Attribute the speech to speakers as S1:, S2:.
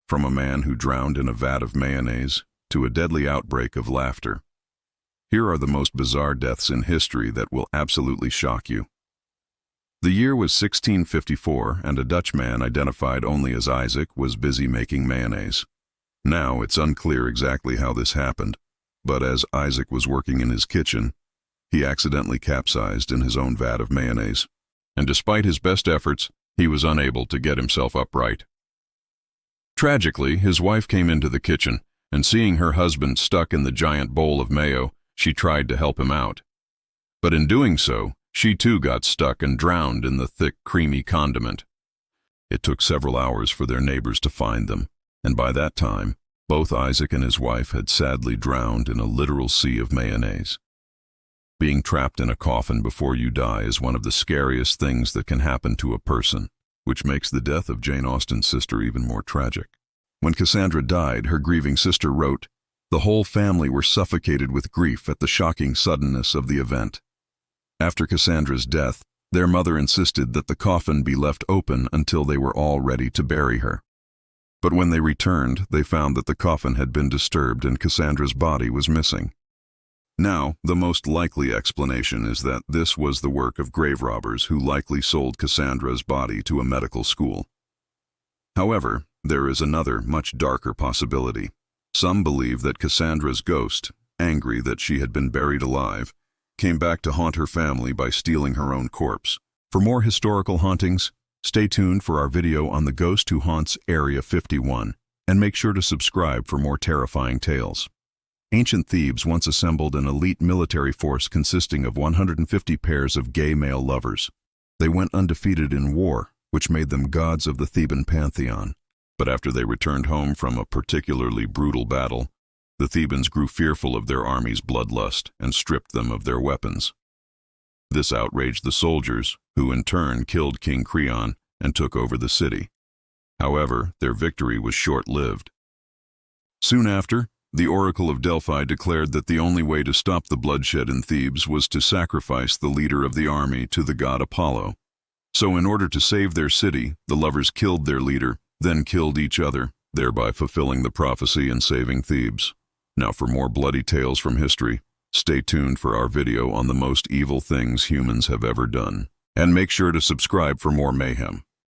S1: from a man who drowned in a vat of mayonnaise to a deadly outbreak of laughter. Here are the most bizarre deaths in history that will absolutely shock you. The year was 1654, and a Dutch man identified only as Isaac was busy making mayonnaise. Now, it's unclear exactly how this happened, but as Isaac was working in his kitchen, he accidentally capsized in his own vat of mayonnaise, and despite his best efforts, he was unable to get himself upright. Tragically, his wife came into the kitchen, and seeing her husband stuck in the giant bowl of mayo, she tried to help him out. But in doing so, she too got stuck and drowned in the thick, creamy condiment. It took several hours for their neighbors to find them, and by that time, both Isaac and his wife had sadly drowned in a literal sea of mayonnaise. Being trapped in a coffin before you die is one of the scariest things that can happen to a person, which makes the death of Jane Austen's sister even more tragic. When Cassandra died, her grieving sister wrote, "The whole family were suffocated with grief at the shocking suddenness of the event." After Cassandra's death, their mother insisted that the coffin be left open until they were all ready to bury her. But when they returned, they found that the coffin had been disturbed and Cassandra's body was missing. Now, the most likely explanation is that this was the work of grave robbers who likely sold Cassandra's body to a medical school. However, there is another, much darker possibility. Some believe that Cassandra's ghost, angry that she had been buried alive, came back to haunt her family by stealing her own corpse. For more historical hauntings, stay tuned for our video on the ghost who haunts Area 51, and make sure to subscribe for more terrifying tales. Ancient Thebes once assembled an elite military force consisting of 150 pairs of gay male lovers. They went undefeated in war, which made them gods of the Theban pantheon. But after they returned home from a particularly brutal battle, the Thebans grew fearful of their army's bloodlust and stripped them of their weapons. This outraged the soldiers, who in turn killed King Creon and took over the city. However, their victory was short-lived. Soon after, the Oracle of Delphi declared that the only way to stop the bloodshed in Thebes was to sacrifice the leader of the army to the god Apollo. So in order to save their city, the lovers killed their leader, then killed each other, thereby fulfilling the prophecy and saving Thebes. Now for more bloody tales from history, stay tuned for our video on the most evil things humans have ever done. And make sure to subscribe for more mayhem.